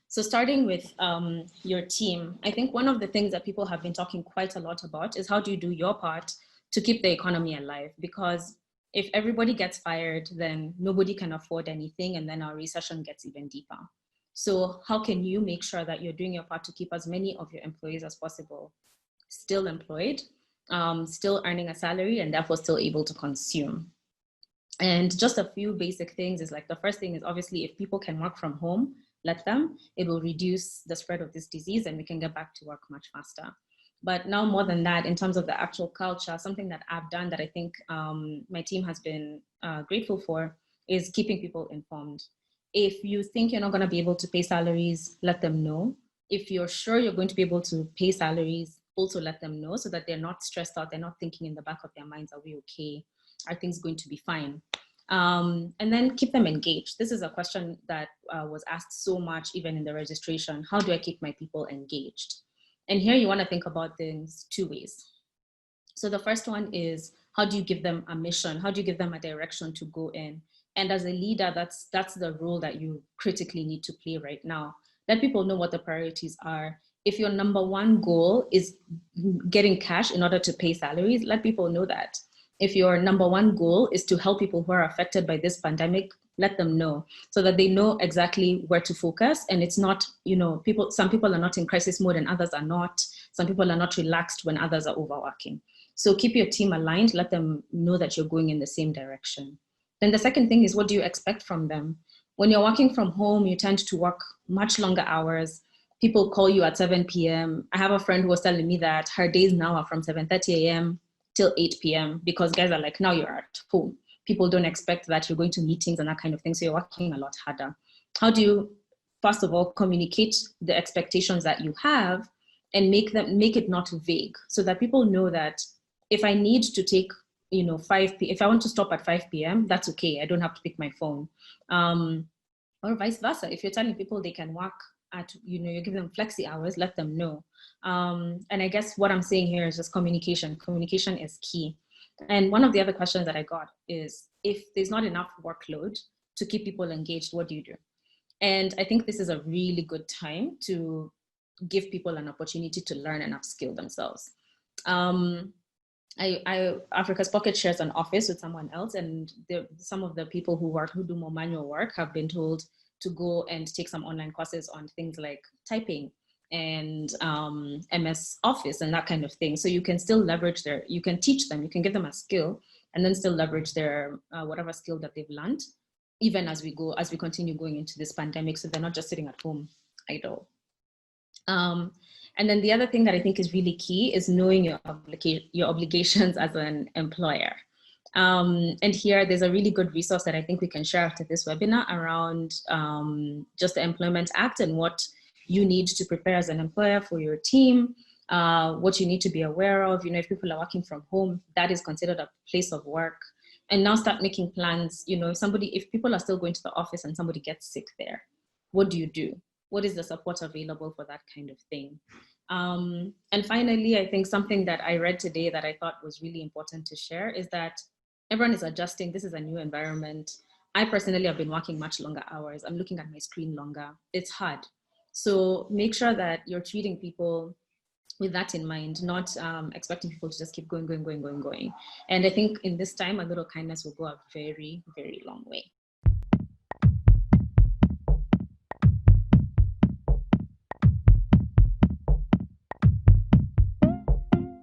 So starting with your team, I think one of the things that people have been talking quite a lot about is how do you do your part to keep the economy alive? Because if everybody gets fired, then nobody can afford anything, and then our recession gets even deeper. So how can you make sure that you're doing your part to keep as many of your employees as possible still employed, still earning a salary, and therefore still able to consume? And just a few basic things is like, the first thing is obviously if people can work from home, let them. It will reduce the spread of this disease and we can get back to work much faster. But now more than that, in terms of the actual culture, something that I've done that I think my team has been grateful for is keeping people informed. If you think you're not going to be able to pay salaries, let them know. If you're sure you're going to be able to pay salaries, also let them know, so that they're not stressed out. They're not thinking in the back of their minds, are we okay? Are things going to be fine? And then keep them engaged. This is a question that was asked so much, even in the registration. How do I keep my people engaged? And here you want to think about things two ways. So the first one is, how do you give them a mission? How do you give them a direction to go in? And as a leader, that's the role that you critically need to play right now. Let people know what the priorities are. If your number one goal is getting cash in order to pay salaries, let people know that. If your number one goal is to help people who are affected by this pandemic, let them know, so that they know exactly where to focus. And it's not, some people are not in crisis mode and others are not. Some people are not relaxed when others are overworking. So keep your team aligned, let them know that you're going in the same direction. Then the second thing is, what do you expect from them? When you're working from home, you tend to work much longer hours. People call you at 7 p.m. I have a friend who was telling me that her days now are from 7:30 a.m. till 8 p.m. because guys are like, now you're at home. People don't expect that you're going to meetings and that kind of thing. So you're working a lot harder. How do you, first of all, communicate the expectations that you have and make it not vague, so that people know that if I need to take, if I want to stop at 5 p.m., that's okay. I don't have to pick my phone. Or vice versa. If you're telling people they can work at, you give them flexi hours, let them know. And I guess what I'm saying here is just communication. Communication is key. And one of the other questions that I got is, if there's not enough workload to keep people engaged, what do you do? And I think this is a really good time to give people an opportunity to learn and upskill themselves. Africa's Pocket shares an office with someone else, and some of the people who do more manual work have been told to go and take some online courses on things like typing and MS Office and that kind of thing. So you can still leverage you can teach them, you can give them a skill, and then still leverage their whatever skill that they've learned, even as we continue going into this pandemic, so they're not just sitting at home idle. And then the other thing that I think is really key is knowing your obligations as an employer. And here there's a really good resource that I think we can share after this webinar around just the Employment Act and what you need to prepare as an employer for your team, what you need to be aware of. If people are working from home, that is considered a place of work. And now start making plans. If people are still going to the office and somebody gets sick there, what do you do? What is the support available for that kind of thing? And finally, I think something that I read today that I thought was really important to share is that everyone is adjusting. This is a new environment. I personally have been working much longer hours. I'm looking at my screen longer. It's hard. So make sure that you're treating people with that in mind, not expecting people to just keep going. And I think in this time, a little kindness will go a very, very long way.